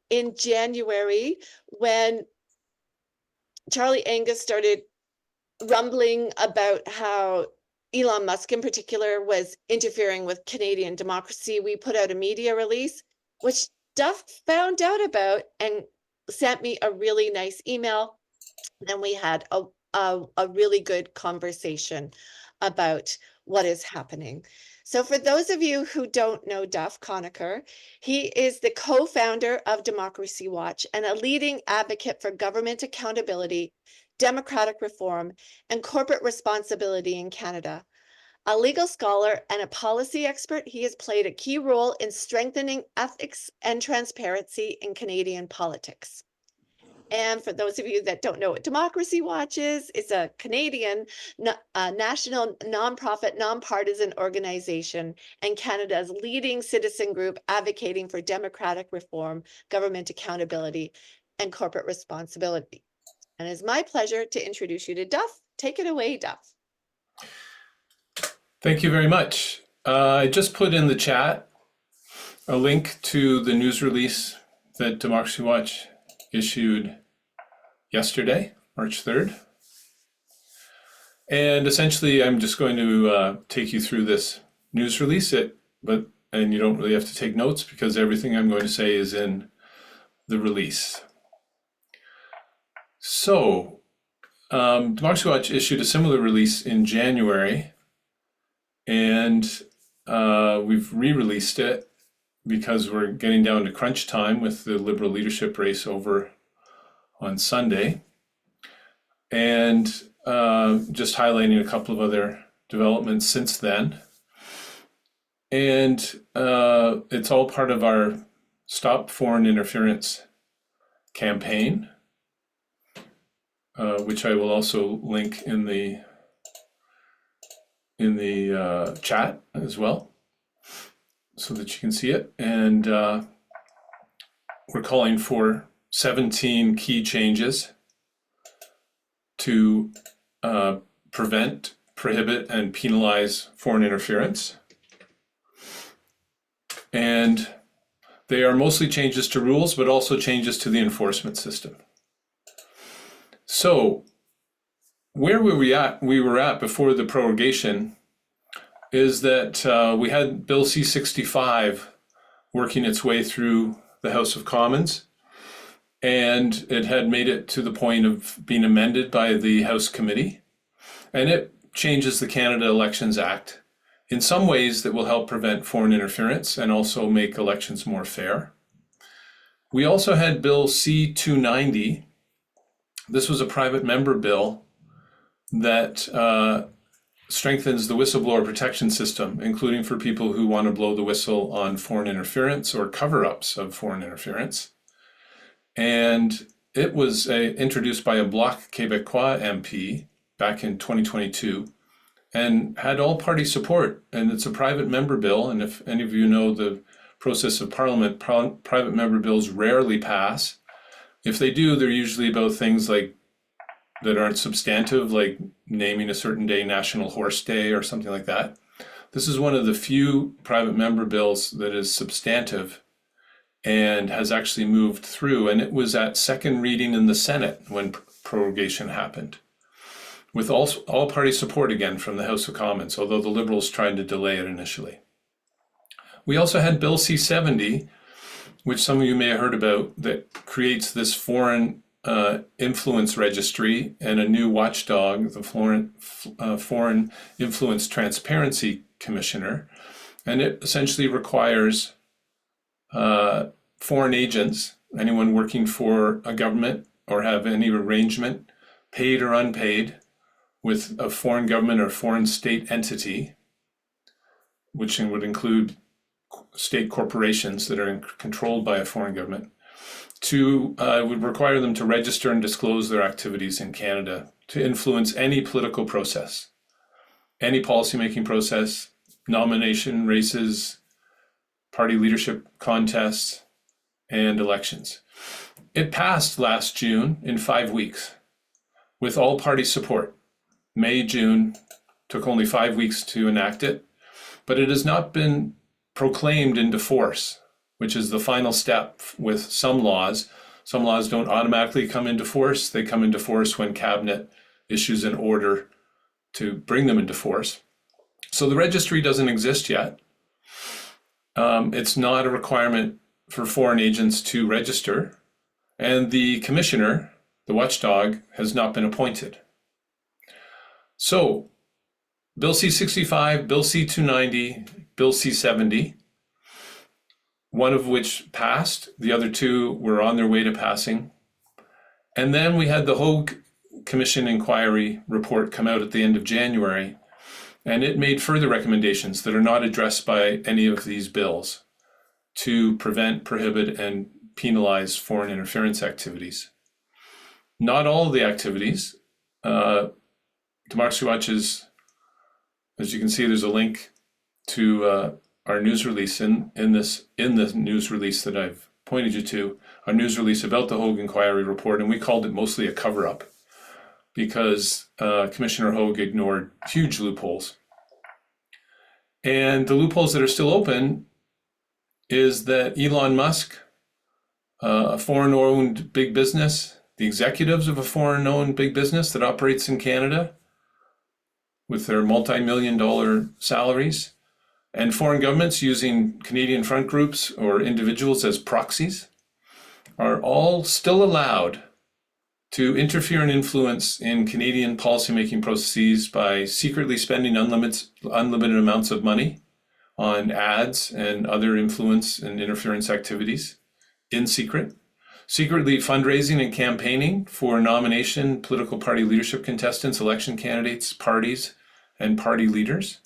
in January, when Charlie Angus started rumbling about how Elon Musk in particular was interfering with Canadian democracy, we put out a media release, which Duff found out about and sent me a really nice email. And we had a really good conversation about what is happening. So for those of you who don't know Duff Conacher, he is the co-founder of Democracy Watch and a leading advocate for government accountability, democratic reform, and corporate responsibility in Canada. A legal scholar and a policy expert, he has played a key role in strengthening ethics and transparency in Canadian politics. And for those of you that don't know what Democracy Watch is, it's a Canadian national nonprofit, nonpartisan organization and Canada's leading citizen group advocating for democratic reform, government accountability, and corporate responsibility. And it's my pleasure to introduce you to Duff. Take it away, Duff. Thank you very much. I just put in the chat a link to the news release that Democracy Watch issued yesterday, March 3rd. And essentially, I'm just going to take you through this news release, and you don't really have to take notes because everything I'm going to say is in the release. So, Democracy Watch issued a similar release in January, and we've re-released it because we're getting down to crunch time with the Liberal leadership race over on Sunday, and just highlighting a couple of other developments since then. And it's all part of our Stop Foreign Interference campaign, which I will also link in the chat as well, so that you can see it. And we're calling for 17 key changes to prevent, prohibit, and penalize foreign interference. And they are mostly changes to rules, but also changes to the enforcement system. So where we were at before the prorogation is that we had Bill C-65 working its way through the House of Commons, and it had made it to the point of being amended by the House Committee, and it changes the Canada Elections Act in some ways that will help prevent foreign interference and also make elections more fair. We also had Bill C-290. This was a private member bill that strengthens the whistleblower protection system, including for people who want to blow the whistle on foreign interference or cover-ups of foreign interference. And it was introduced by a Bloc Québécois MP back in 2022 and had all party support. And it's a private member bill. And if any of you know the process of Parliament, private member bills rarely pass. If they do, they're usually about things like that aren't substantive, like naming a certain day National Horse Day or something like that. This is one of the few private member bills that is substantive and has actually moved through. And it was at second reading in the Senate when prorogation happened, with all party support again from the House of Commons, although the Liberals tried to delay it initially. We also had Bill C-70, which some of you may have heard about, that creates this foreign influence registry and a new watchdog, the Foreign Influence Transparency Commissioner. And it essentially requires foreign agents, anyone working for a government or have any arrangement, paid or unpaid, with a foreign government or foreign state entity, which would include state corporations that are controlled by a foreign government, would require them to register and disclose their activities in Canada to influence any political process, any policymaking process, nomination races, party leadership contests, and elections. It passed last June in 5 weeks with all party support. May, June, took only 5 weeks to enact it, but it has not been proclaimed into force which is the final step with some laws. Some laws don't automatically come into force. They come into force when Cabinet issues an order to bring them into force. So the registry doesn't exist yet. It's not a requirement for foreign agents to register. And the commissioner, the watchdog, has not been appointed. So Bill C-65, Bill C-290, Bill C-70, one of which passed, the other two were on their way to passing. And then we had the Hogue Commission inquiry report come out at the end of January, and it made further recommendations that are not addressed by any of these bills to prevent, prohibit, and penalize foreign interference activities. Not all of the activities. Democracy Watch is, as you can see, there's a link to our news release in the news release that I've pointed you to, our news release about the Hogue Inquiry report, and we called it mostly a cover-up because Commissioner Hogue ignored huge loopholes. And the loopholes that are still open is that Elon Musk, a foreign-owned big business, the executives of a foreign-owned big business that operates in Canada with their multi-million-dollar salaries, and foreign governments using Canadian front groups or individuals as proxies, are all still allowed to interfere and influence in Canadian policymaking processes by secretly spending unlimited amounts of money on ads and other influence and interference activities in secret, secretly fundraising and campaigning for nomination, political party leadership contestants, election candidates, parties, and party leaders,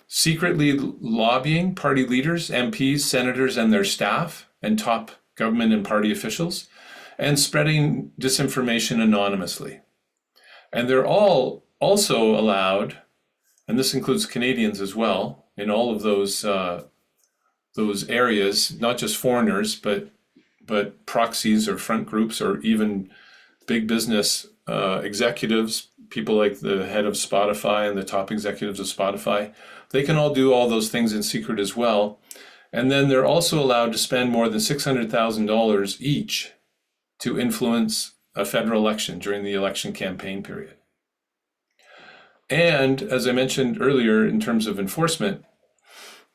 secretly lobbying party leaders, MPs, senators, and their staff, and top government and party officials, and spreading disinformation anonymously. And they're all also allowed, and this includes Canadians as well, in all of those areas, not just foreigners, but proxies or front groups or even big business executives, people like the head of Spotify and the top executives of Spotify. They can all do all those things in secret as well. And then they're also allowed to spend more than $600,000 each to influence a federal election during the election campaign period. And as I mentioned earlier, in terms of enforcement,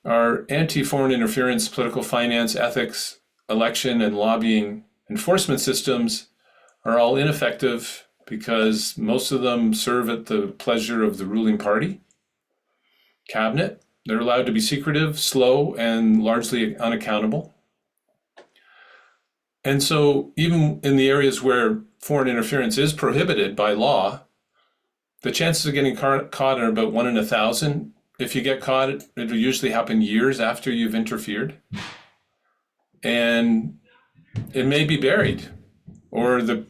our anti-foreign interference, political finance, ethics, election, and lobbying enforcement systems are all ineffective because most of them serve at the pleasure of the ruling party, Cabinet. They're allowed to be secretive, slow, and largely unaccountable. And so even in the areas where foreign interference is prohibited by law, the chances of getting caught are about 1 in 1,000. If you get caught, it will usually happen years after you've interfered. And it may be buried, or the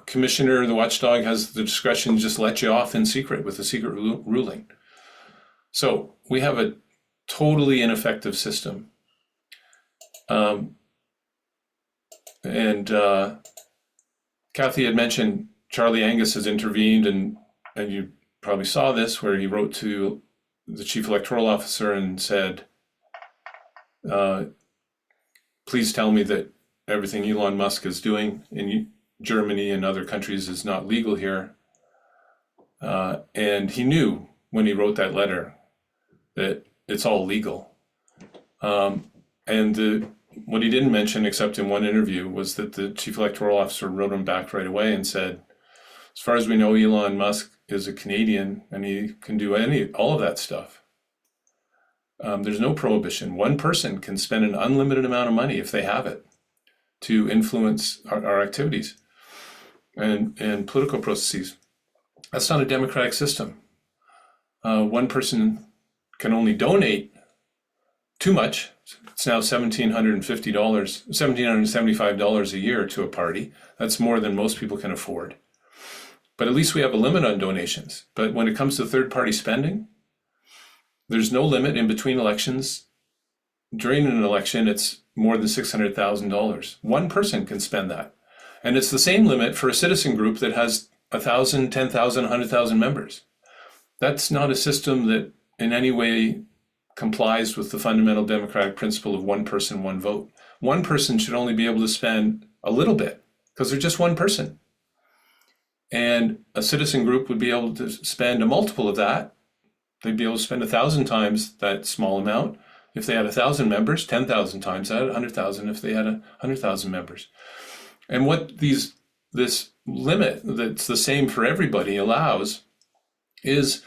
commissioner, the watchdog, has the discretion to just let you off in secret with a secret ruling. So we have a totally ineffective system. Kathy had mentioned Charlie Angus has intervened, and you probably saw this, where he wrote to the chief electoral officer and said, please tell me that everything Elon Musk is doing in Germany and other countries is not legal here. And he knew when he wrote that letter that it's all legal. What he didn't mention, except in one interview, was that the chief electoral officer wrote him back right away and said, as far as we know, Elon Musk is a Canadian and he can do all of that stuff. There's no prohibition. One person can spend an unlimited amount of money, if they have it, to influence our activities and political processes. That's not a democratic system. One person can only donate too much. It's now $1,775 a year to a party. That's more than most people can afford. But at least we have a limit on donations. But when it comes to third-party spending, there's no limit in between elections. During an election, it's more than $600,000. One person can spend that. And it's the same limit for a citizen group that has 1,000, 10,000, 100,000 members. That's not a system that in any way complies with the fundamental democratic principle of one person, one vote. One person should only be able to spend a little bit because they're just one person. And a citizen group would be able to spend a multiple of that. They'd be able to spend 1,000 times that small amount. If they had 1,000 members, 10,000 times that, 100,000 if they had 100,000 members. And what this limit that's the same for everybody allows is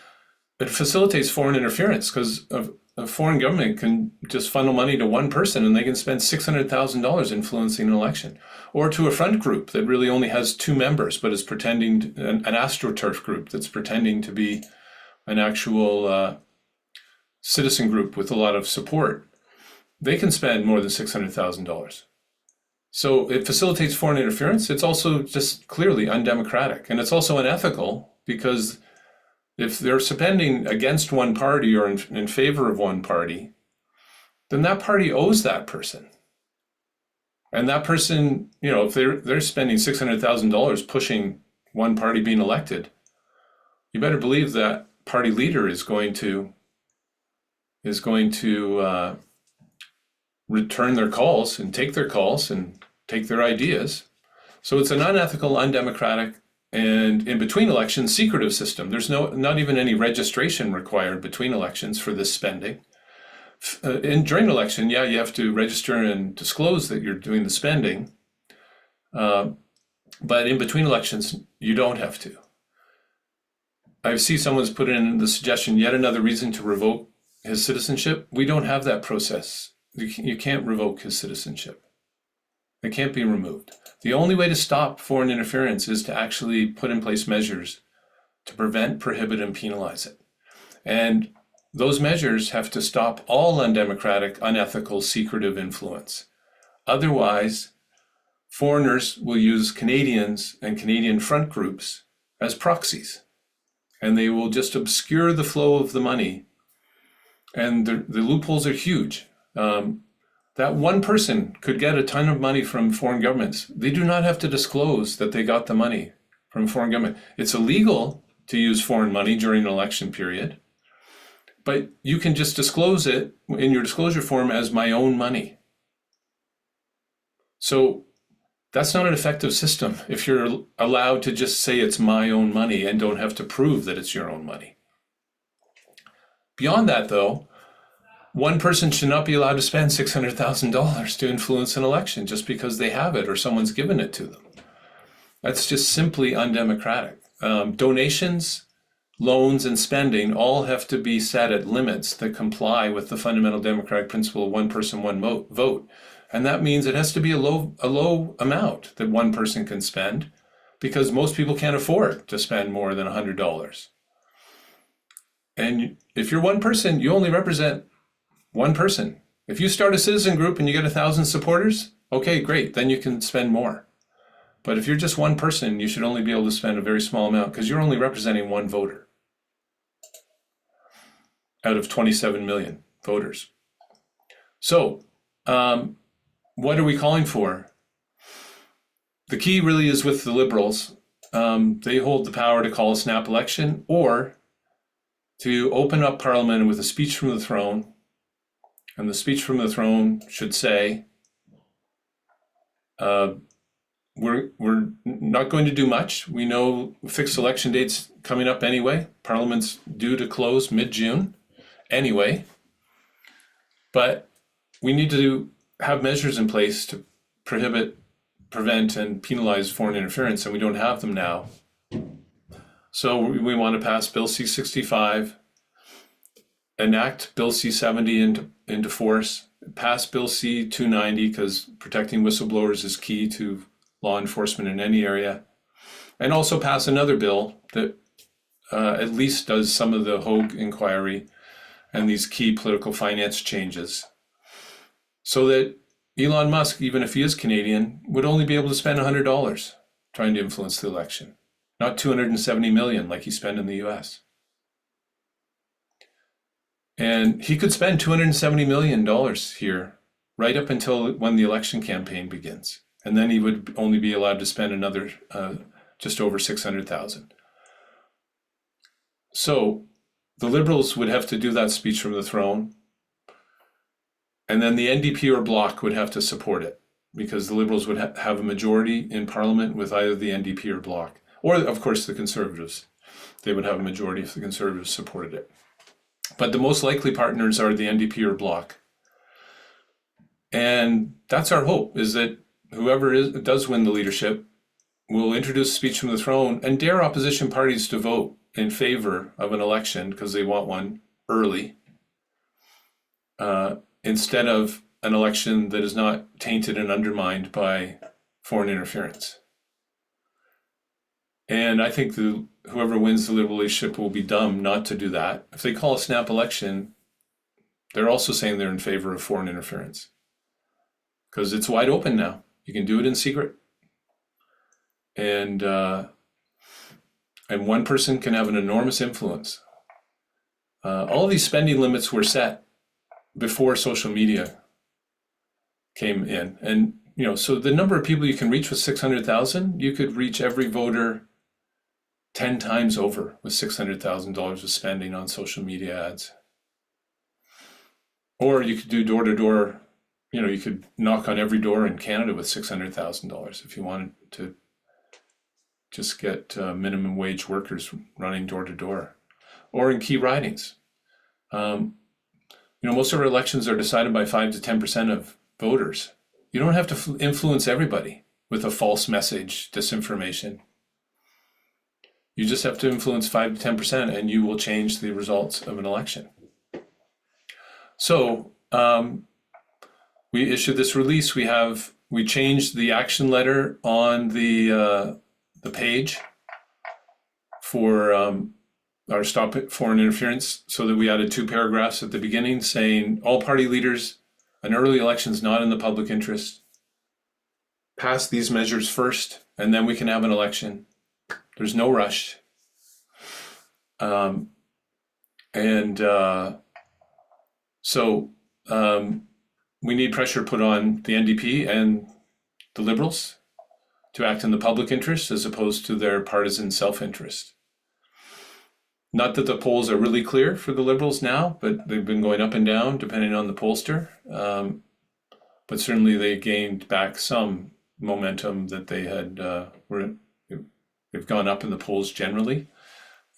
it facilitates foreign interference, because a foreign government can just funnel money to one person and they can spend $600,000 influencing an election, or to a front group that really only has 2 members but is pretending, an astroturf group that's pretending to be an actual citizen group with a lot of support. They can spend more than $600,000. So it facilitates foreign interference. It's also just clearly undemocratic, and it's also unethical, because if they're spending against one party or in favor of one party, then that party owes that person. And that person, if they're spending $600,000 pushing one party being elected, you better believe that party leader is going to return their calls and take their ideas. So it's an unethical, undemocratic, and in between elections, secretive system. There's not even any registration required between elections for this spending. During election, you have to register and disclose that you're doing the spending. But in between elections, you don't have to. I see someone's put in the suggestion, yet another reason to revoke his citizenship. We don't have that process. You can't revoke his citizenship. It can't be removed. The only way to stop foreign interference is to actually put in place measures to prevent, prohibit, and penalize it. And those measures have to stop all undemocratic, unethical, secretive influence. Otherwise, foreigners will use Canadians and Canadian front groups as proxies, and they will just obscure the flow of the money. And the loopholes are huge. That one person could get a ton of money from foreign governments. They do not have to disclose that they got the money from foreign government. It's illegal to use foreign money during an election period, but you can just disclose it in your disclosure form as my own money. So that's not an effective system if you're allowed to just say it's my own money and don't have to prove that it's your own money. Beyond that, though, one person should not be allowed to spend $600,000 to influence an election just because they have it or someone's given it to them. That's just simply undemocratic. Donations, loans, and spending all have to be set at limits that comply with the fundamental democratic principle of one person, one vote. And that means it has to be a low amount that one person can spend, because most people can't afford to spend more than $100. And if you're one person, you only represent one person. If you start a citizen group and you get 1,000 supporters, okay, great, then you can spend more. But if you're just one person, you should only be able to spend a very small amount, because you're only representing one voter out of 27 million voters. So, what are we calling for? The key really is with the Liberals. They hold the power to call a snap election, or to open up Parliament with a speech from the throne. And the speech from the throne should say, we're not going to do much. We know fixed election dates coming up anyway. Parliament's due to close mid-June anyway. But we need to have measures in place to prohibit, prevent, and penalize foreign interference, and we don't have them now. So we want to pass Bill C-65, enact Bill C-70 into force, pass Bill C-290, because protecting whistleblowers is key to law enforcement in any area, and also pass another bill that at least does some of the Hogue inquiry and these key political finance changes, so that Elon Musk, even if he is Canadian, would only be able to spend $100 trying to influence the election, not $270 million like he spent in the US. And he could spend $270 million here right up until when the election campaign begins. And then he would only be allowed to spend another just over 600,000. So the Liberals would have to do that speech from the throne. And then the NDP or Bloc would have to support it, because the Liberals would have a majority in Parliament with either the NDP or Bloc, or of course the Conservatives. They would have a majority if the Conservatives supported it. But the most likely partners are the NDP or Bloc. And that's our hope, is that whoever does win the leadership will introduce speech from the throne and dare opposition parties to vote in favor of an election because they want one early, instead of an election that is not tainted and undermined by foreign interference. And I think whoever wins the Liberal leadership will be dumb not to do that. If they call a snap election, they're also saying they're in favor of foreign interference, because it's wide open now. You can do it in secret. And one person can have an enormous influence. All of these spending limits were set before social media came in. And, so the number of people you can reach with 600,000, you could reach every voter 10 times over with $600,000 of spending on social media ads. Or you could do door to door, you could knock on every door in Canada with $600,000 if you wanted to just get minimum wage workers running door to door, or in key ridings. Most of our elections are decided by 5 to 10% of voters. You don't have to influence everybody with a false message, disinformation. You just have to influence 5 to 10%, and you will change the results of an election. So we issued this release. We changed the action letter on the page for our Stop Foreign Interference, so that we added 2 paragraphs at the beginning saying all party leaders, an early election is not in the public interest. Pass these measures first, and then we can have an election. There's no rush. So we need pressure put on the NDP and the Liberals to act in the public interest as opposed to their partisan self-interest. Not that the polls are really clear for the Liberals now, but they've been going up and down depending on the pollster. But certainly they gained back some momentum that they had, they've gone up in the polls generally,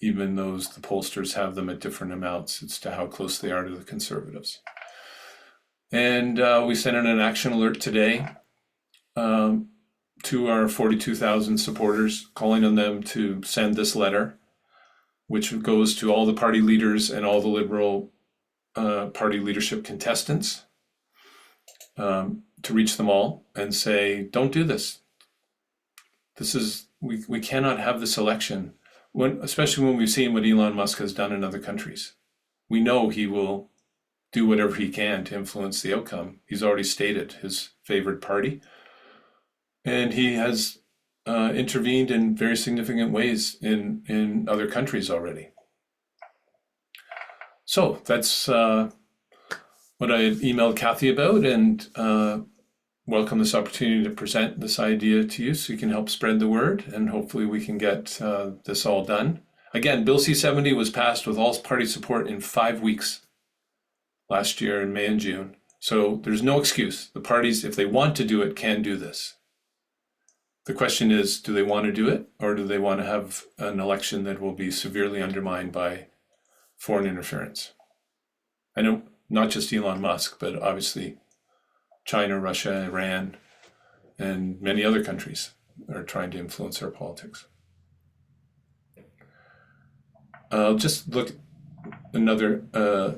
even though the pollsters have them at different amounts as to how close they are to the Conservatives. And we sent in an action alert today to our 42,000 supporters, calling on them to send this letter, which goes to all the party leaders and all the Liberal party leadership contestants, to reach them all and say, don't do this. We cannot have this election, especially when we've seen what Elon Musk has done in other countries. We know he will do whatever he can to influence the outcome. He's already stated his favored party, and he has intervened in very significant ways in other countries already. So that's what I had emailed Kathy about, and welcome this opportunity to present this idea to you so you can help spread the word, and hopefully we can get this all done. Again, Bill C-70 was passed with all party support in 5 weeks last year in May and June. So there's no excuse. The parties, if they want to do it, can do this. The question is, do they want to do it, or do they want to have an election that will be severely undermined by foreign interference? I know not just Elon Musk, but obviously China, Russia, Iran, and many other countries are trying to influence our politics. Just look at another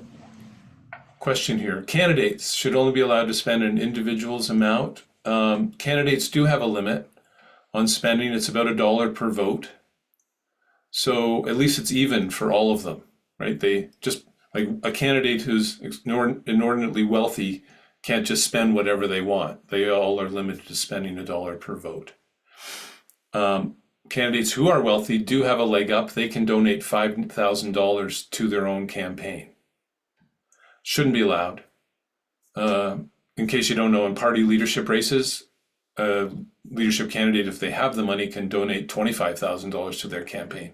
question here. Candidates should only be allowed to spend an individual's amount. Candidates do have a limit on spending. It's about $1 per vote. So at least it's even for all of them, right? They just, like a candidate who's inordinately wealthy can't just spend whatever they want. They all are limited to spending $1 per vote. Candidates who are wealthy do have a leg up. They can donate $5,000 to their own campaign. Shouldn't be allowed. In case you don't know, in party leadership races, a leadership candidate, if they have the money, can donate $25,000 to their campaign.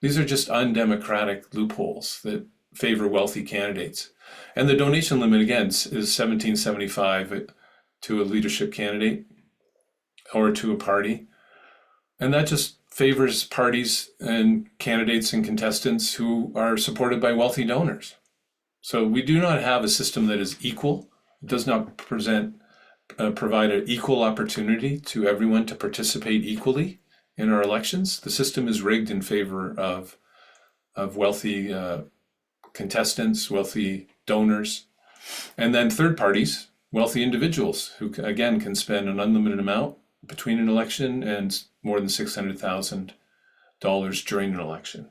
These are just undemocratic loopholes that favor wealthy candidates. And the donation limit, again, is $17.75 to a leadership candidate or to a party. And that just favors parties and candidates and contestants who are supported by wealthy donors. So we do not have a system that is equal. It does not provide an equal opportunity to everyone to participate equally in our elections. The system is rigged in favor of wealthy contestants, wealthy donors, and then third parties, wealthy individuals who, again, can spend an unlimited amount between an election and more than $600,000 during an election.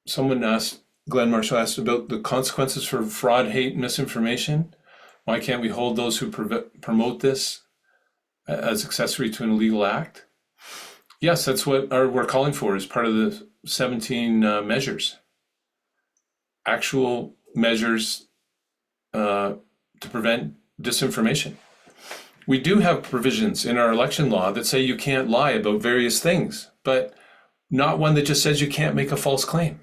Someone asked, Glenn Marshall asked about the consequences for fraud, hate, and misinformation. Why can't we hold those who promote this as accessory to an illegal act? Yes, that's what we're calling for as part of the 17 measures. Actual measures to prevent disinformation. We do have provisions in our election law that say you can't lie about various things, but not one that just says you can't make a false claim.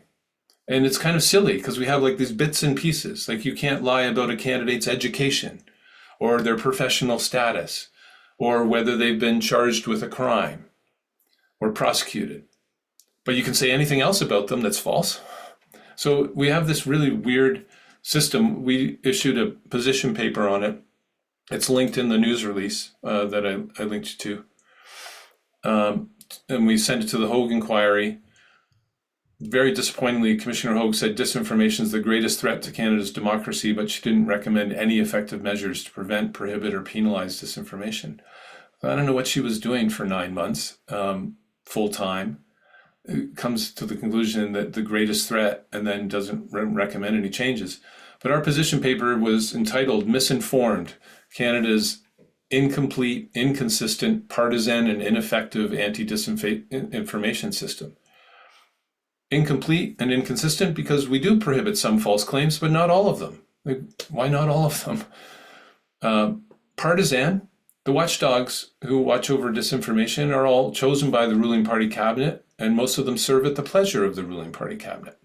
And it's kind of silly because we have like these bits and pieces, like you can't lie about a candidate's education or their professional status or whether they've been charged with a crime or prosecuted. But you can say anything else about them that's false. So we have this really weird system. We issued a position paper on it. It's linked in the news release that I linked you to. And we sent it to the Hogue inquiry. Very disappointingly, Commissioner Hogue said disinformation is the greatest threat to Canada's democracy, but she didn't recommend any effective measures to prevent, prohibit, or penalize disinformation. I don't know what she was doing for 9 months, full time. It comes to the conclusion that the greatest threat and then doesn't recommend any changes. But our position paper was entitled Misinformed, Canada's Incomplete, Inconsistent, Partisan, and Ineffective Anti-Disinformation System. Incomplete and inconsistent because we do prohibit some false claims, but not all of them. Like, why not all of them? Partisan, the watchdogs who watch over disinformation are all chosen by the ruling party cabinet, and most of them serve at the pleasure of the ruling party cabinet.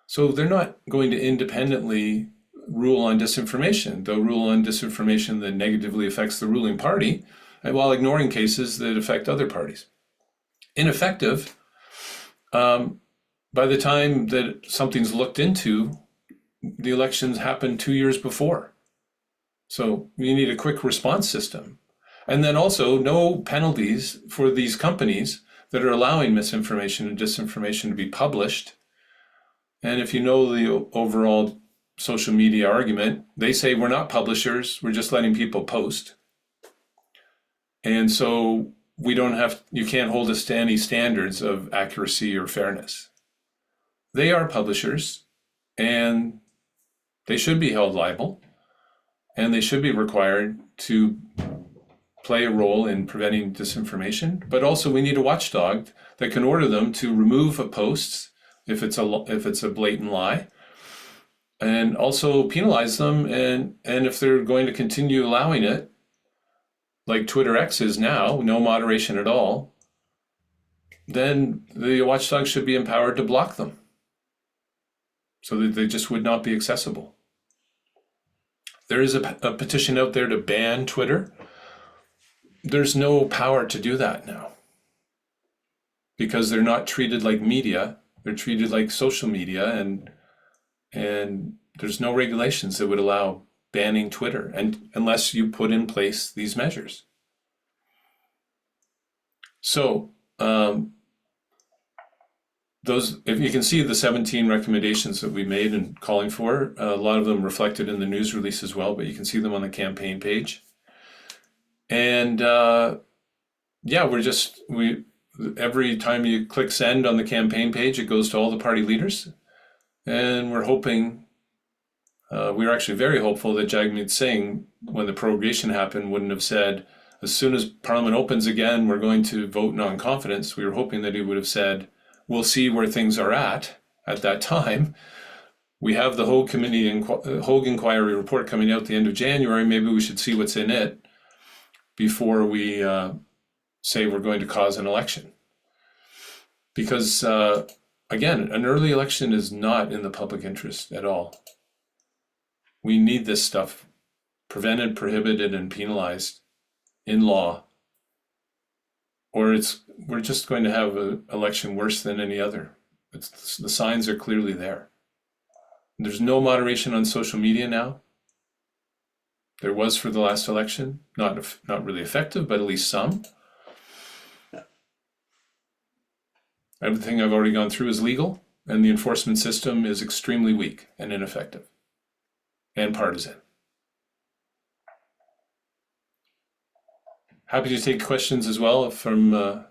So they're not going to independently rule on disinformation. They'll rule on disinformation that negatively affects the ruling party, while ignoring cases that affect other parties. Ineffective, by the time that something's looked into, the elections happened 2 years before. So you need a quick response system. And then also no penalties for these companies that are allowing misinformation and disinformation to be published. And if you know the overall social media argument, they say we're not publishers, we're just letting people post. And so you can't hold us to any standards of accuracy or fairness. They are publishers and they should be held liable and they should be required to play a role in preventing disinformation. But also we need a watchdog that can order them to remove posts if it's a blatant lie, and also penalize them. And if they're going to continue allowing it, like Twitter X is now, no moderation at all, then the watchdog should be empowered to block them so that they just would not be accessible. There is a petition out there to ban Twitter. There's no power to do that now because they're not treated like media. They're treated like social media, and there's no regulations that would allow banning Twitter, and unless you put in place these measures. So if you can see the 17 recommendations that we made and calling for, a lot of them reflected in the news release as well, but you can see them on the campaign page. And every time you click send on the campaign page, it goes to all the party leaders. And we're hoping, we're actually very hopeful that Jagmeet Singh, when the prorogation happened, wouldn't have said, as soon as Parliament opens again, we're going to vote non-confidence. We were hoping that he would have said, we'll see where things are at that time. We have the Hogue inquiry report coming out the end of January. Maybe we should see what's in it before we say we're going to cause an election. Because again, an early election is not in the public interest at all. We need this stuff prevented, prohibited, and penalized in law, or we're just going to have an election worse than any other. The signs are clearly there. There's no moderation on social media now. There was for the last election, not really effective, but at least some. Everything I've already gone through is legal, and the enforcement system is extremely weak and ineffective and partisan. Happy to take questions as well from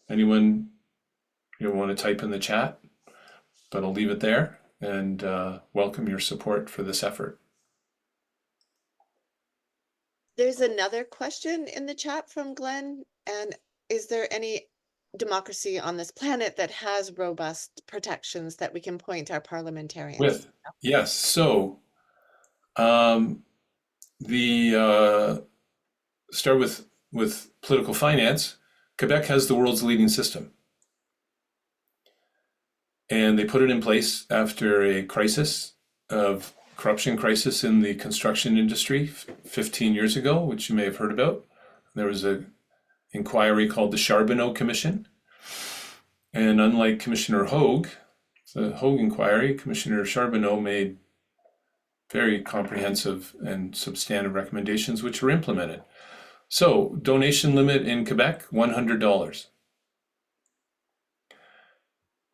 anyone you want to type in the chat, but I'll leave it there and welcome your support for this effort. There's another question in the chat from Glenn. And is there any democracy on this planet that has robust protections that we can point our parliamentarians? Yes. So start with political finance. Quebec has the world's leading system. And they put it in place after a corruption crisis in the construction industry 15 years ago, which you may have heard about. There was an inquiry called the Charbonneau Commission. And unlike Commissioner Hogue, the Hogue inquiry, Commissioner Charbonneau made very comprehensive and substantive recommendations which were implemented. So, donation limit in Quebec, $100.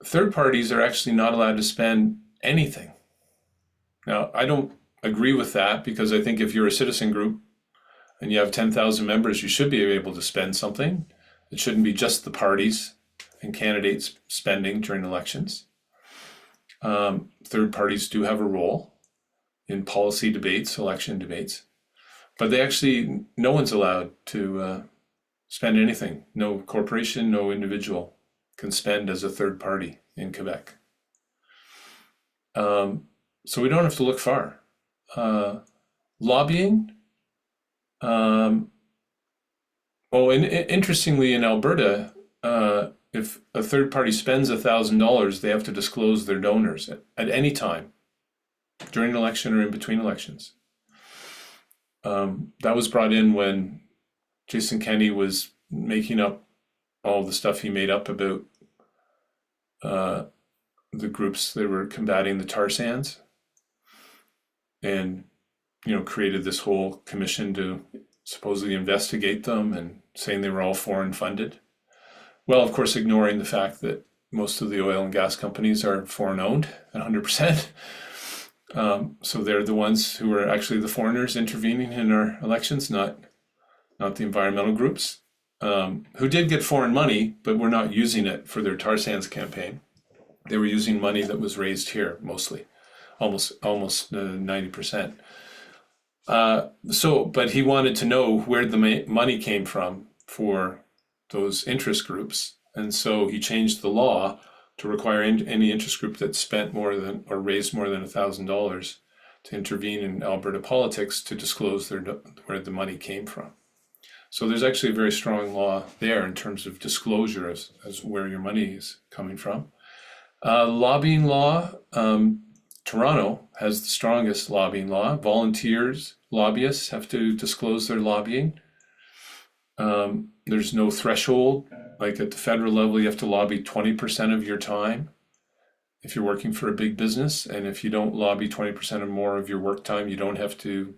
Third parties are actually not allowed to spend anything. Now, I don't agree with that because I think if you're a citizen group and you have 10,000 members, you should be able to spend something. It shouldn't be just the parties and candidates spending during elections. Third parties do have a role in policy debates, election debates, but no one's allowed to spend anything. No corporation, no individual can spend as a third party in Quebec. So we don't have to look far. Lobbying. Interestingly, in Alberta, if a third party spends $1,000, they have to disclose their donors at any time, during an election or in between elections. That was brought in when Jason Kenney was making up all the stuff he made up about the groups that were combating the tar sands, and created this whole commission to supposedly investigate them and saying they were all foreign funded. Well, of course, ignoring the fact that most of the oil and gas companies are foreign owned at 100%. So they're the ones who are actually the foreigners intervening in our elections, not the environmental groups, who did get foreign money, but were not using it for their tar sands campaign. They were using money that was raised here mostly, almost 90%. But he wanted to know where the money came from for those interest groups. And so he changed the law to require any interest group that spent more than or raised more than $1,000 to intervene in Alberta politics to disclose where the money came from. So there's actually a very strong law there in terms of disclosure as where your money is coming from. Lobbying law, Toronto has the strongest lobbying law. Volunteers, lobbyists have to disclose their lobbying. There's no threshold. Like at the federal level, you have to lobby 20% of your time if you're working for a big business. And if you don't lobby 20% or more of your work time, you don't have to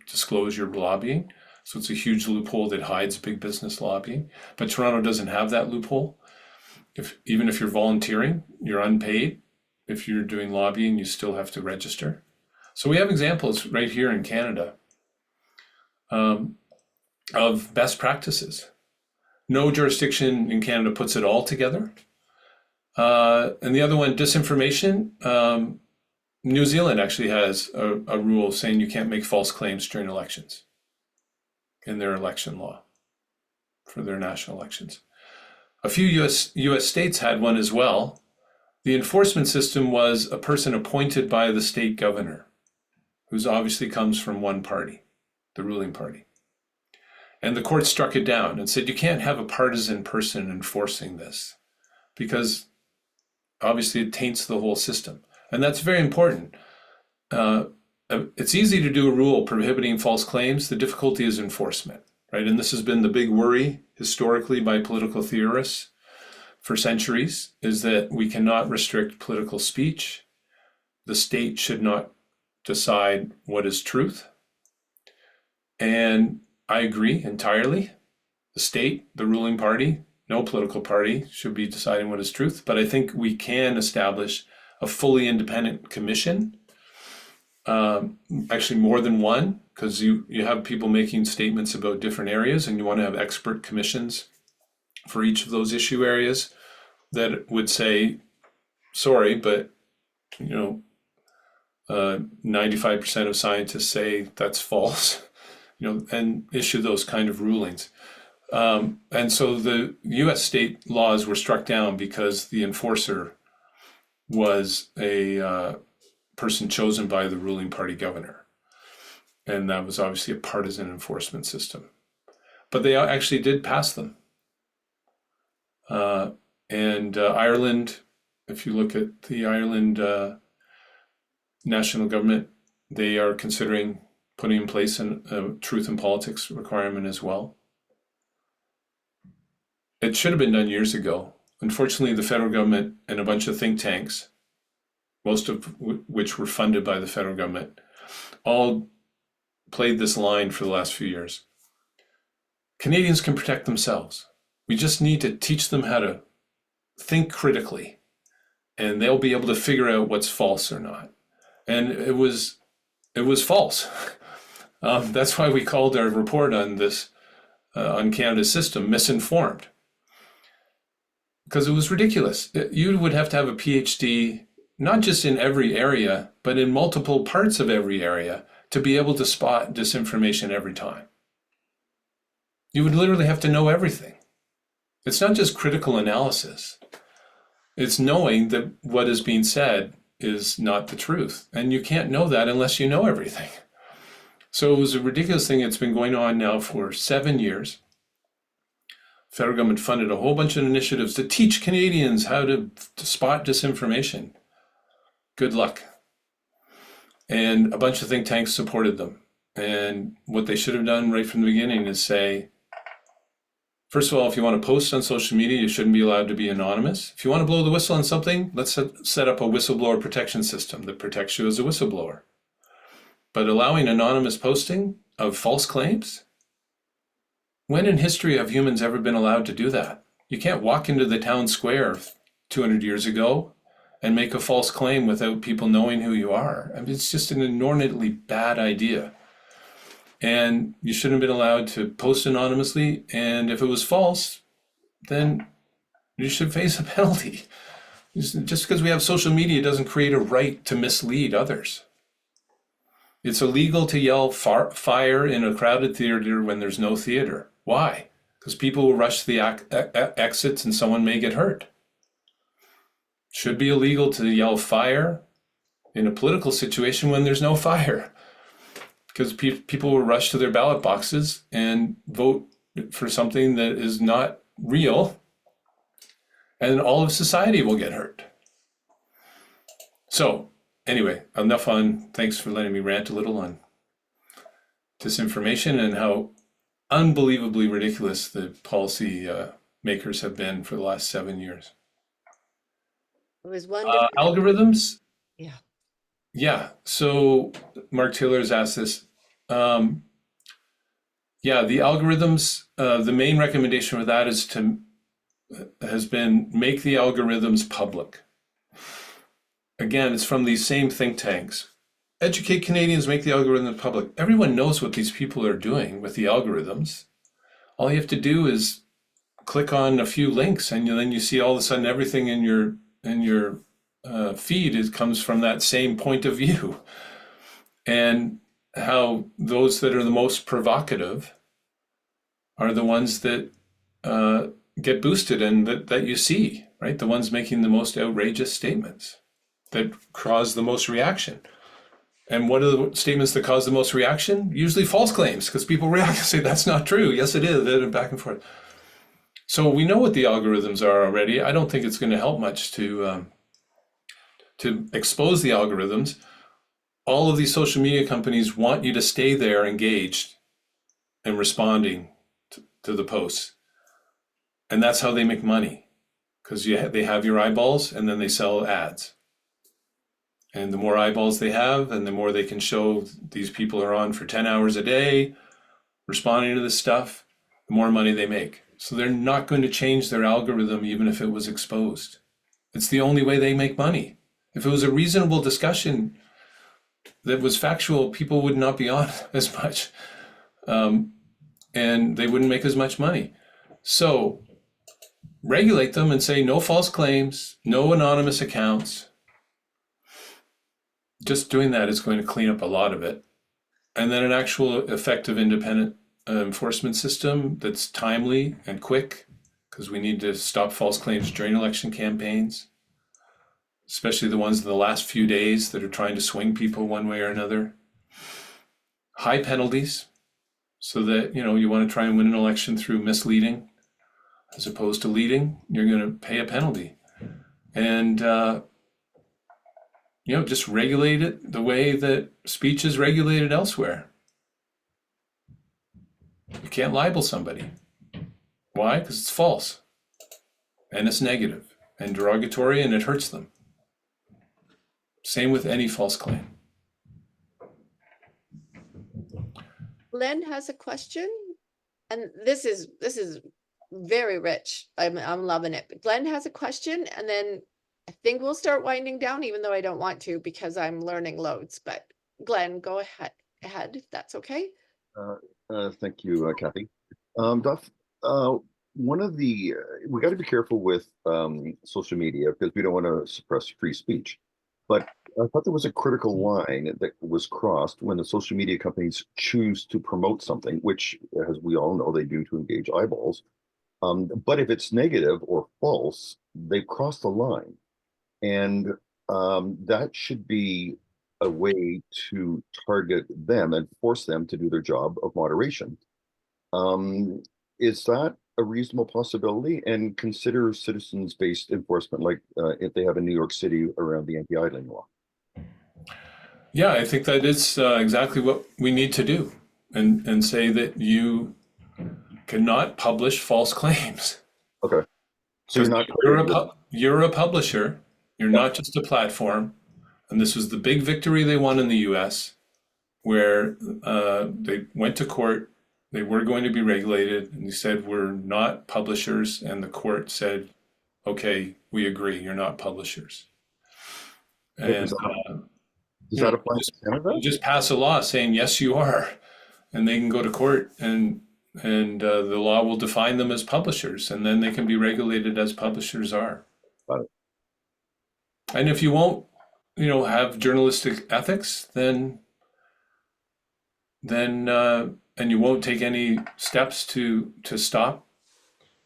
disclose your lobbying. So it's a huge loophole that hides big business lobbying. But Toronto doesn't have that loophole. Even if you're volunteering, you're unpaid. If you're doing lobbying, you still have to register. So we have examples right here in Canada of best practices. No jurisdiction in Canada puts it all together. And the other one, disinformation. New Zealand actually has a rule saying you can't make false claims during elections in their election law for their national elections. A few US states had one as well. The enforcement system was a person appointed by the state governor, who's obviously comes from one party, the ruling party. And the court struck it down and said, you can't have a partisan person enforcing this because obviously it taints the whole system. And that's very important. It's easy to do a rule prohibiting false claims. The difficulty is enforcement, right? And this has been the big worry historically by political theorists for centuries, is that we cannot restrict political speech. The state should not decide what is truth. And I agree entirely. The state, the ruling party, no political party should be deciding what is truth. But I think we can establish a fully independent commission, actually more than one, because you have people making statements about different areas, and you want to have expert commissions for each of those issue areas that would say, sorry, but 95% of scientists say that's false, and issue those kind of rulings. And so the US state laws were struck down because the enforcer was a person chosen by the ruling party governor. And that was obviously a partisan enforcement system. But they actually did pass them. And Ireland, if you look at the Ireland national government, they are considering putting in place a truth in politics requirement as well. It should have been done years ago. Unfortunately, the federal government and a bunch of think tanks, most of which were funded by the federal government, all played this line for the last few years. Canadians can protect themselves. We just need to teach them how to think critically, and they'll be able to figure out what's false or not. And it was false. That's why we called our report on this, on Canada's system, misinformed. Because it was ridiculous. You would have to have a PhD, not just in every area, but in multiple parts of every area to be able to spot disinformation every time. You would literally have to know everything. It's not just critical analysis. It's knowing that what is being said is not the truth. And you can't know that unless you know everything. So it was a ridiculous thing. It's been going on now for 7 years. Federal government funded a whole bunch of initiatives to teach Canadians how to spot disinformation. Good luck. And a bunch of think tanks supported them. And what they should have done right from the beginning is say, first of all, if you want to post on social media, you shouldn't be allowed to be anonymous. If you want to blow the whistle on something, let's set up a whistleblower protection system that protects you as a whistleblower. But allowing anonymous posting of false claims? When in history have humans ever been allowed to do that? You can't walk into the town square 200 years ago and make a false claim without people knowing who you are. I mean, it's just an inordinately bad idea. And you shouldn't have been allowed to post anonymously. And if it was false, then you should face a penalty. Just because we have social media doesn't create a right to mislead others. It's illegal to yell fire in a crowded theater when there's no theater. Why? Because people will rush to the exits and someone may get hurt. Should be illegal to yell fire in a political situation when there's no fire. Because people will rush to their ballot boxes and vote for something that is not real, and all of society will get hurt. So anyway, enough on, thanks for letting me rant a little on disinformation and how unbelievably ridiculous the policy makers have been for the last 7 years. It was wonderful. Algorithms? Yeah. Yeah, so Mark Taylor has asked this. The algorithms, the main recommendation for that has been make the algorithms public. Again, it's from these same think tanks. Educate Canadians, make the algorithms public. Everyone knows what these people are doing with the algorithms. All you have to do is click on a few links, and then you see all of a sudden everything in your feed comes from that same point of view. And how those that are the most provocative are the ones that get boosted and that you see, right? The ones making the most outrageous statements that cause the most reaction. And what are the statements that cause the most reaction? Usually false claims, because people react and say, that's not true. Yes, it is, and back and forth. So we know what the algorithms are already. I don't think it's going to help much to to expose the algorithms, all of these social media companies want you to stay there engaged and responding to the posts. And that's how they make money, because they have your eyeballs and then they sell ads. And the more eyeballs they have, and the more they can show these people are on for 10 hours a day responding to this stuff, the more money they make. So they're not going to change their algorithm even if it was exposed. It's the only way they make money. If it was a reasonable discussion that was factual, people would not be on as much, and they wouldn't make as much money. So regulate them and say no false claims, no anonymous accounts. Just doing that is going to clean up a lot of it. And then an actual effective independent enforcement system that's timely and quick, because we need to stop false claims during election campaigns, especially the ones in the last few days that are trying to swing people one way or another. High penalties, so that, you want to try and win an election through misleading as opposed to leading, you're going to pay a penalty. And just regulate it the way that speech is regulated elsewhere. You can't libel somebody. Why? Because it's false, and it's negative and derogatory, and it hurts them. Same with any false claim. Glenn has a question, and this is very rich. I'm loving it. But Glenn has a question, and then I think we'll start winding down, even though I don't want to because I'm learning loads. But Glenn, go ahead if that's okay. Thank you, Kathy. Duff, one of the we got to be careful with social media because we don't want to suppress free speech. But I thought there was a critical line that was crossed when the social media companies choose to promote something, which, as we all know, they do to engage eyeballs. But if it's negative or false, they've crossed the line. And that should be a way to target them and force them to do their job of moderation. Is that a reasonable possibility? And consider citizens-based enforcement, like if they have in New York City around the anti-idling law. Yeah, I think that is exactly what we need to do, and say that you cannot publish false claims. Okay. So you're a publisher. You're not just a platform. And this was the big victory they won in the US, where they went to court. They were going to be regulated, and they said, we're not publishers. And the court said, okay, we agree, you're not publishers. And does that apply to Canada? You just pass a law saying, yes, you are. And they can go to court, and the law will define them as publishers, and then they can be regulated as publishers are. Got it. And if you won't, have journalistic ethics, then and you won't take any steps to stop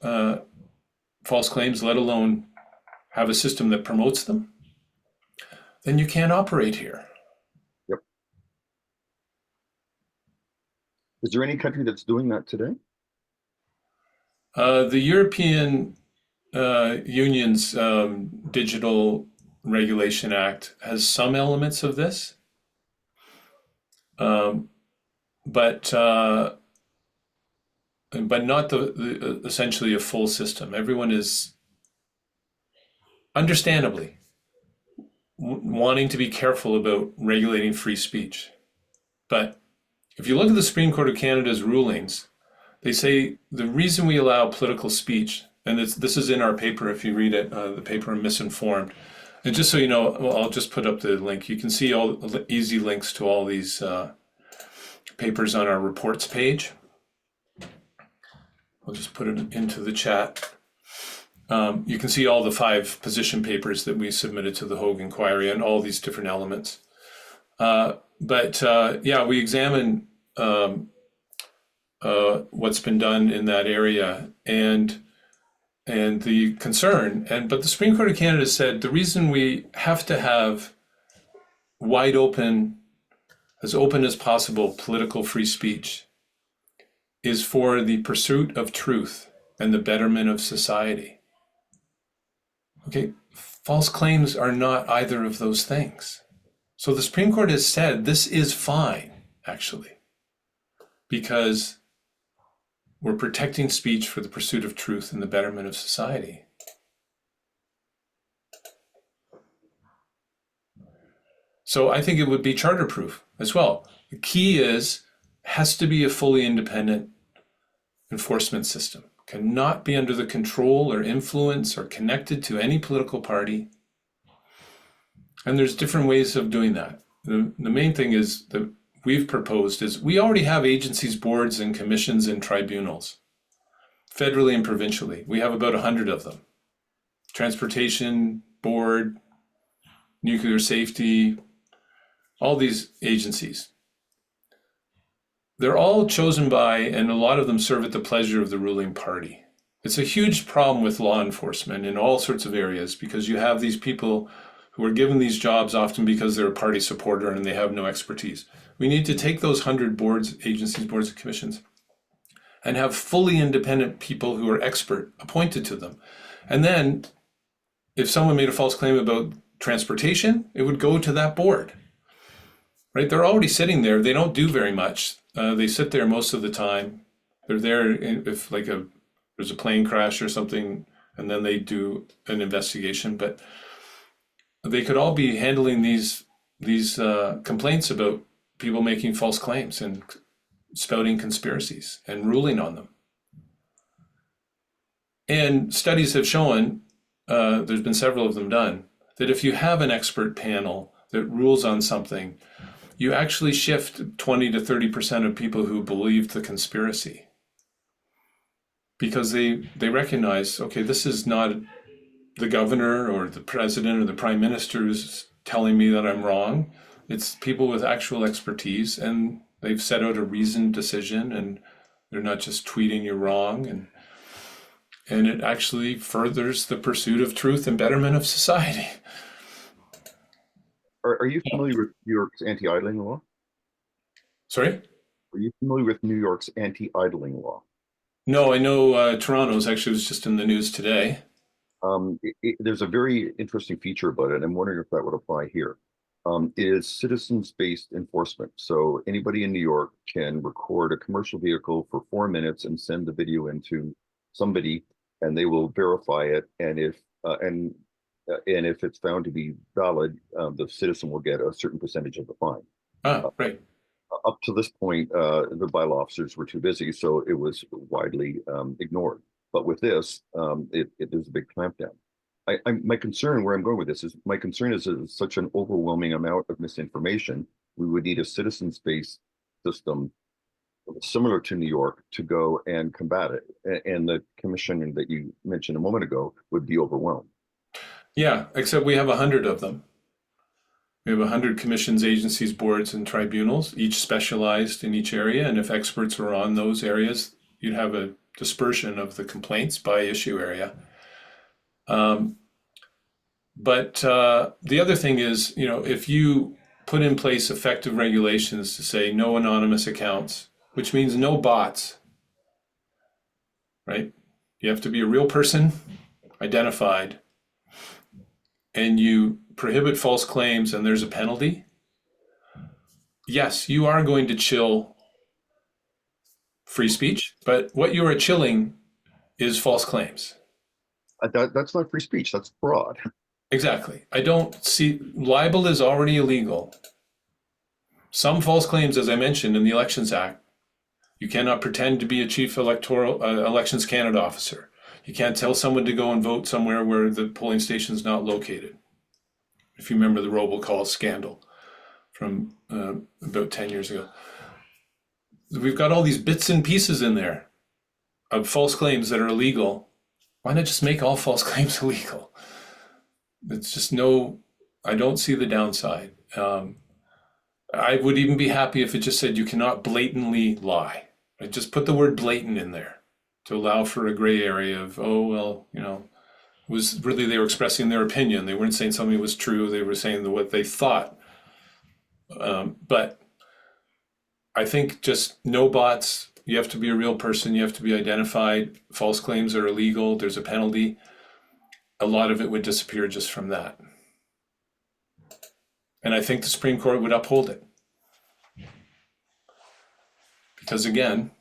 false claims, let alone have a system that promotes them, then you can't operate here. Yep. Is there any country that's doing that today? The European Union's Digital Regulation Act has some elements of this, but not the essentially a full system. Everyone is understandably wanting to be careful about regulating free speech. But if you look at the Supreme Court of Canada's rulings, they say the reason we allow political speech, and this is in our paper if you read it, the paper Misinformed. And just so you know, well, I'll just put up the link. You can see all easy links to all these papers on our reports page. I'll just put it into the chat. You can see all the 5 position papers that we submitted to the Hogue Inquiry and all these different elements. Yeah, we examine what's been done in that area and the concern. But the Supreme Court of Canada said the reason we have to have wide open, as open as possible, political free speech is for the pursuit of truth and the betterment of society. Okay, false claims are not either of those things. So the Supreme Court has said this is fine, actually, because we're protecting speech for the pursuit of truth and the betterment of society. So I think it would be charter proof as well. The key has to be a fully independent enforcement system. Cannot be under the control or influence or connected to any political party. And there's different ways of doing that. The main thing is that we've proposed is we already have agencies, boards, and commissions and tribunals, federally and provincially. We have about 100 of them. Transportation Board, nuclear safety, all these agencies. They're all chosen by, and a lot of them serve at the pleasure of the ruling party. It's a huge problem with law enforcement in all sorts of areas because you have these people who are given these jobs often because they're a party supporter and they have no expertise. We need to take those 100 boards, agencies, boards, and commissions and have fully independent people who are expert appointed to them. And then if someone made a false claim about transportation, it would go to that board, right? They're already sitting there. They don't do very much. They sit there most of the time. They're there if there's a plane crash or something, and then they do an investigation. But they could all be handling these complaints about people making false claims and spouting conspiracies and ruling on them. And studies have shown, there's been several of them done, that if you have an expert panel that rules on something, you actually shift 20 to 30% of people who believed the conspiracy. Because they recognize, okay, this is not the governor or the president or the prime minister who's telling me that I'm wrong. It's people with actual expertise, and they've set out a reasoned decision, and they're not just tweeting you're wrong. And it actually furthers the pursuit of truth and betterment of society. Are you familiar with New York's anti-idling law? Sorry? Are you familiar with New York's anti-idling law? No, I know Toronto's actually was just in the news today. There's a very interesting feature about it. I'm wondering if that would apply here. It is citizens-based enforcement. So anybody in New York can record a commercial vehicle for 4 minutes and send the video into somebody, and they will verify it. And if it's found to be valid, the citizen will get a certain percentage of the fine. Right. Up to this point, the bylaw officers were too busy, so it was widely ignored. But with this, there's a big clampdown. My concern, where I'm going with this, is my concern is such an overwhelming amount of misinformation. We would need a citizens-based system similar to New York to go and combat it. And the commission that you mentioned a moment ago would be overwhelmed. Yeah, except we have 100 of them. We have 100 commissions, agencies, boards, and tribunals, each specialized in each area. And if experts were on those areas, you'd have a dispersion of the complaints by issue area. But the other thing is, if you put in place effective regulations to say no anonymous accounts, which means no bots, right? You have to be a real person, identified, and you prohibit false claims and there's a penalty. Yes, you are going to chill free speech, but what you are chilling is false claims. That's not free speech, that's fraud. Exactly. I don't see, libel is already illegal. Some false claims, as I mentioned in the Elections Act, you cannot pretend to be a chief Elections Canada officer. You can't tell someone to go and vote somewhere where the polling station is not located. If you remember the robocall scandal from about 10 years ago. We've got all these bits and pieces in there of false claims that are illegal. Why not just make all false claims illegal? It's just I don't see the downside. I would even be happy if it just said you cannot blatantly lie. Right? Just put the word blatant in there to allow for a gray area of, was really they were expressing their opinion. They weren't saying something was true. They were saying what they thought. But I think just no bots. You have to be a real person. You have to be identified. False claims are illegal. There's a penalty. a lot of it would disappear just from that. And I think the Supreme Court would uphold it. Because again,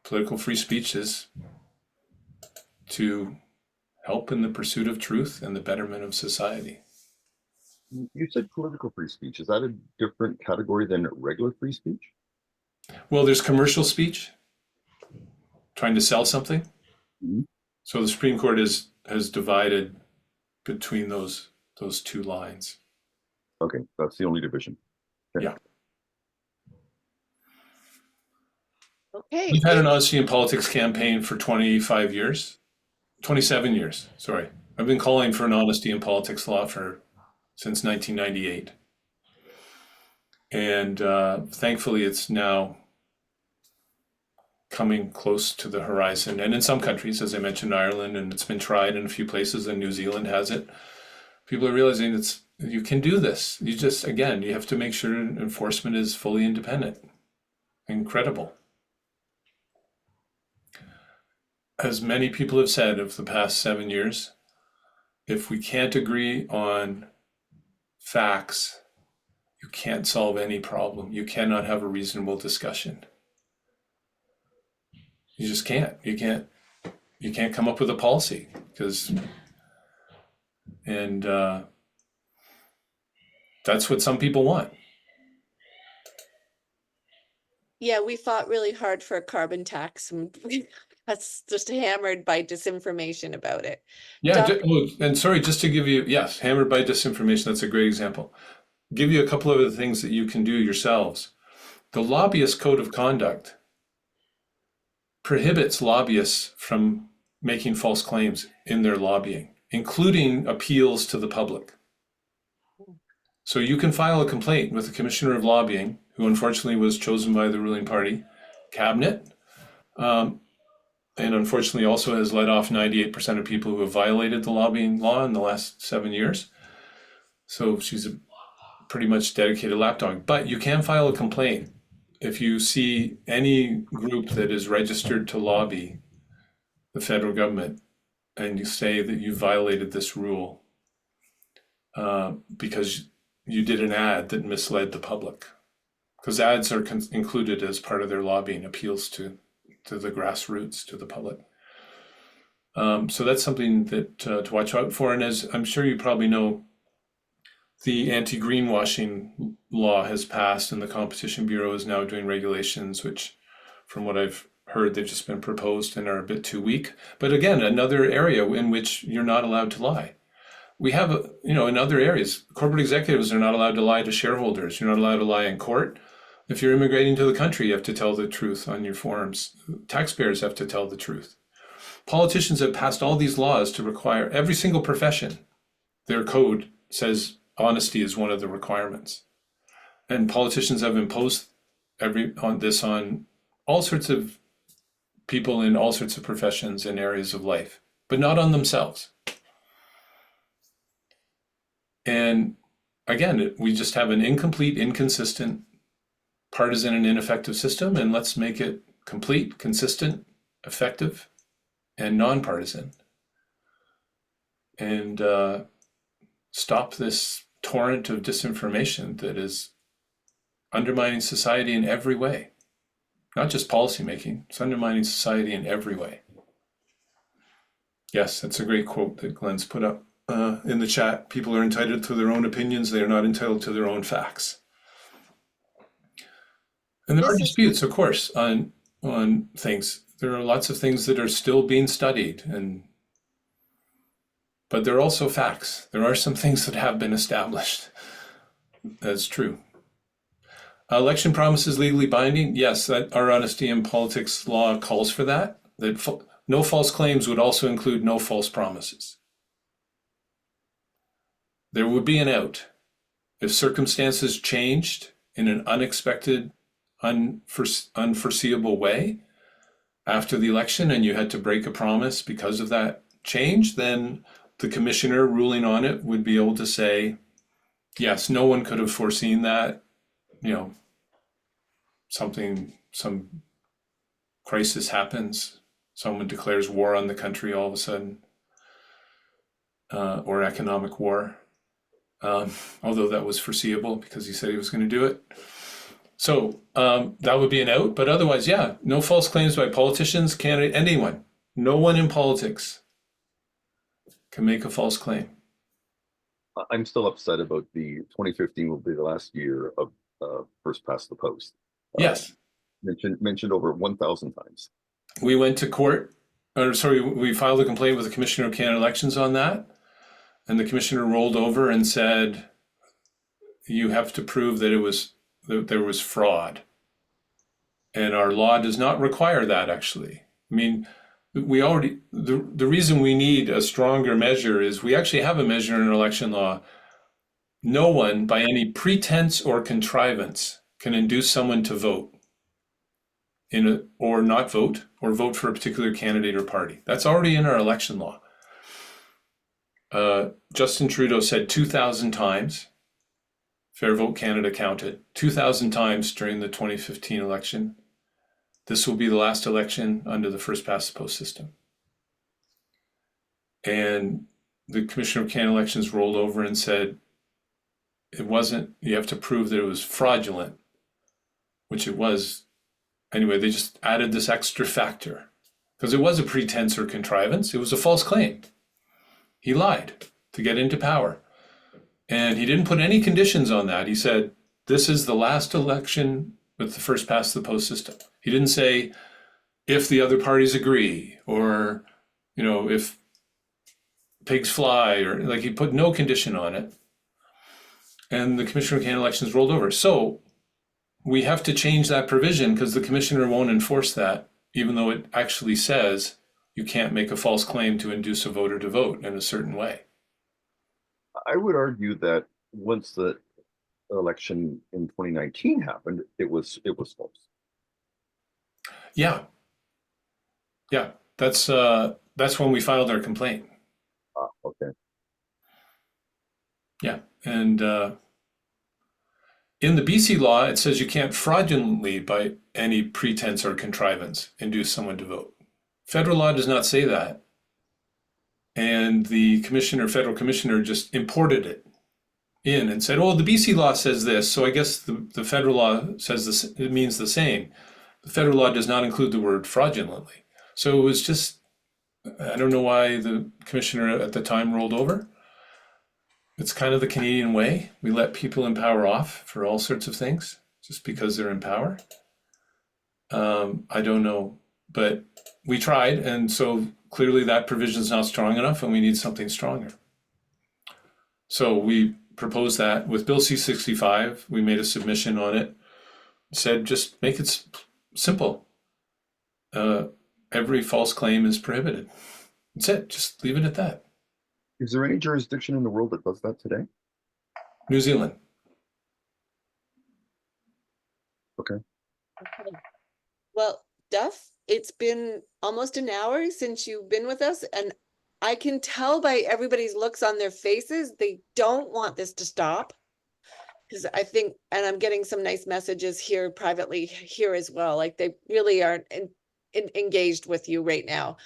political free speech is to help in the pursuit of truth and the betterment of society. You said political free speech. Is that a different category than regular free speech? Well, there's commercial speech, trying to sell something. Mm-hmm. So the Supreme Court has divided between those two lines. Okay, that's the only division. Okay. Yeah. Okay. We've had an Honesty in Politics campaign for 27 years, sorry. I've been calling for an Honesty in Politics law since 1998. And thankfully it's now coming close to the horizon. And in some countries, as I mentioned, Ireland, and it's been tried in a few places, and New Zealand has it. People are realizing you can do this. You just, again, you have to make sure enforcement is fully independent and credible. As many people have said of the past 7 years, if we can't agree on facts, you can't solve any problem. You cannot have a reasonable discussion. You just can't. You can't come up with a policy and that's what some people want. Yeah, we fought really hard for a carbon tax, and that's just hammered by disinformation about it. Yeah, and sorry, just to give you, yes, hammered by disinformation, that's a great example. Give you a couple of other things that you can do yourselves. The Lobbyist Code of Conduct prohibits lobbyists from making false claims in their lobbying, including appeals to the public. So you can file a complaint with the Commissioner of Lobbying, who unfortunately was chosen by the ruling party cabinet, and unfortunately also has let off 98% of people who have violated the lobbying law in the last 7 years. So she's a pretty much dedicated lapdog. But you can file a complaint if you see any group that is registered to lobby the federal government and you say that you violated this rule because you did an ad that misled the public. Because ads are included as part of their lobbying, appeals to the grassroots, to the public. So that's something that to watch out for. And as I'm sure you probably know, the anti-greenwashing law has passed, and the Competition Bureau is now doing regulations, which, from what I've heard, they've just been proposed and are a bit too weak. But again, another area in which you're not allowed to lie. We have, in other areas, corporate executives are not allowed to lie to shareholders. You're not allowed to lie in court. If you're immigrating to the country, you have to tell the truth on your forms. Taxpayers have to tell the truth. Politicians have passed all these laws to require every single profession. Their code says honesty is one of the requirements. And politicians have imposed on all sorts of people in all sorts of professions and areas of life, but not on themselves. And again, we just have an incomplete, inconsistent, partisan and ineffective system, and let's make it complete, consistent, effective, and nonpartisan. And stop this torrent of disinformation that is undermining society in every way. Not just policymaking, it's undermining society in every way. Yes, that's a great quote that Glenn's put up in the chat. People are entitled to their own opinions, they are not entitled to their own facts. And there are disputes, of course, on things. There are lots of things that are still being studied, but there are also facts. There are some things that have been established. That's true. Election promises legally binding? Yes, that our Honesty in Politics law calls for that. That no false claims would also include no false promises. There would be an out. If circumstances changed in an unexpected, unforeseeable way after the election and you had to break a promise because of that change, then the commissioner ruling on it would be able to say, yes, no one could have foreseen that, some crisis happens, someone declares war on the country all of a sudden. or economic war, although that was foreseeable because he said he was going to do it. So that would be an out, but otherwise, yeah, no false claims by politicians, candidate, anyone. No one in politics can make a false claim. I'm still upset about the 2015 will be the last year of first past the post. Yes. Mentioned over 1,000 times. We went to court, or sorry, we filed a complaint with the Commissioner of Canada Elections on that. And the commissioner rolled over and said, you have to prove that there was fraud. And our law does not require that, actually. I mean, the reason we need a stronger measure is we actually have a measure in election law. No one, by any pretense or contrivance, can induce someone to vote or not vote, or vote for a particular candidate or party. That's already in our election law. Justin Trudeau said 2,000 times, Fair Vote Canada counted, 2,000 times during the 2015 election. This will be the last election under the first past the post system. And the Commissioner of Canada Elections rolled over and said, it wasn't, you have to prove that it was fraudulent, which it was. Anyway, they just added this extra factor because it was a pretense or contrivance. It was a false claim. He lied to get into power. And he didn't put any conditions on that. He said, this is the last election with the first past the post system. He didn't say, if the other parties agree, or, if pigs fly, or like, he put no condition on it. And the Commissioner of Canada Elections rolled over. So we have to change that provision because the commissioner won't enforce that, even though it actually says you can't make a false claim to induce a voter to vote in a certain way. I would argue that once the election in 2019 happened, it was false. Yeah. That's when we filed our complaint. Okay. Yeah, and in the BC law, it says you can't fraudulently, by any pretense or contrivance, induce someone to vote. Federal law does not say that. And the federal commissioner just imported it in and said, oh, the BC law says this, so I guess the federal law says this, it means the same. The federal law does not include the word fraudulently. So it was just, I don't know why the commissioner at the time rolled over. It's kind of the Canadian way. We let people in power off for all sorts of things just because they're in power. I don't know, but we tried, and so clearly that provision is not strong enough, and we need something stronger. So we proposed that with Bill C-65. We made a submission on it. Said just make it simple. Every false claim is prohibited. That's it. Just leave it at that. Is there any jurisdiction in the world that does that today? New Zealand. Okay. Well, Duff, it's been almost an hour since you've been with us, and I can tell by everybody's looks on their faces, they don't want this to stop. Because I think, and I'm getting some nice messages here privately here as well, like they really aren't engaged with you right now.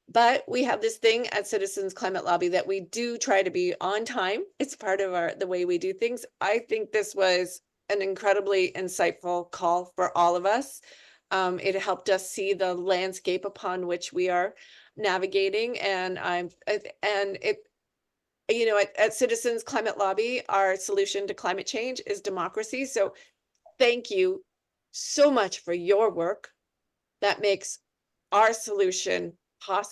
But we have this thing at Citizens Climate Lobby that we do try to be on time. It's part of the way we do things. I think this was an incredibly insightful call for all of us. It helped us see the landscape upon which we are navigating, and at Citizens Climate Lobby, our solution to climate change is democracy. So thank you so much for your work. That makes our solution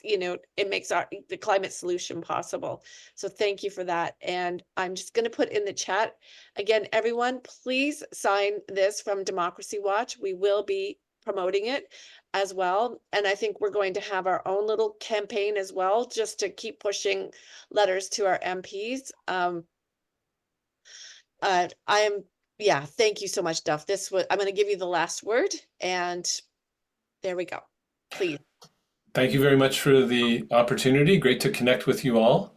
it makes the climate solution possible. So thank you for that. And I'm just going to put in the chat again, everyone, please sign this from Democracy Watch. We will be promoting it as well. And I think we're going to have our own little campaign as well, just to keep pushing letters to our MPs. Thank you so much, Duff. I'm going to give you the last word, and there we go. Please. Thank you very much for the opportunity. Great to connect with you all,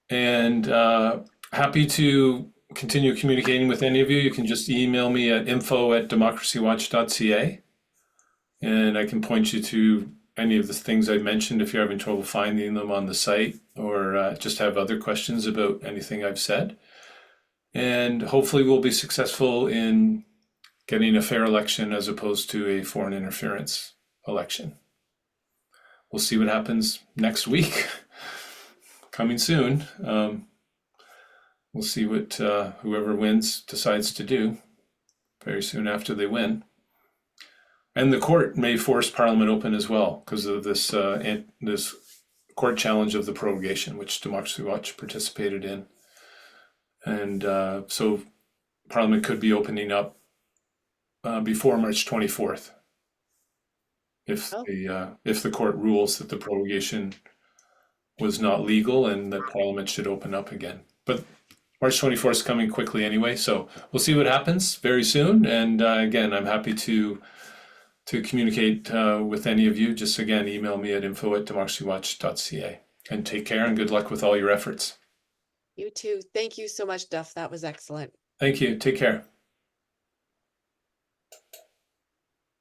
and happy to continue communicating with any of you. You can just email me at info@democracywatch.ca, and I can point you to any of the things I mentioned if you're having trouble finding them on the site, or just have other questions about anything I've said. And hopefully we'll be successful in getting a fair election as opposed to a foreign interference election. We'll see what happens next week. Coming soon. We'll see what whoever wins decides to do very soon after they win. And the court may force Parliament open as well because of this this court challenge of the prorogation, which Democracy Watch participated in. And so Parliament could be opening up before March 24th if the court rules that the prorogation was not legal and that Parliament should open up again. But March 24th is coming quickly anyway, so we'll see what happens very soon. And again, I'm happy to communicate with any of you. Just again, email me at info@democracywatch.ca. And take care and good luck with all your efforts. You too. Thank you so much, Duff. That was excellent. Thank you. Take care.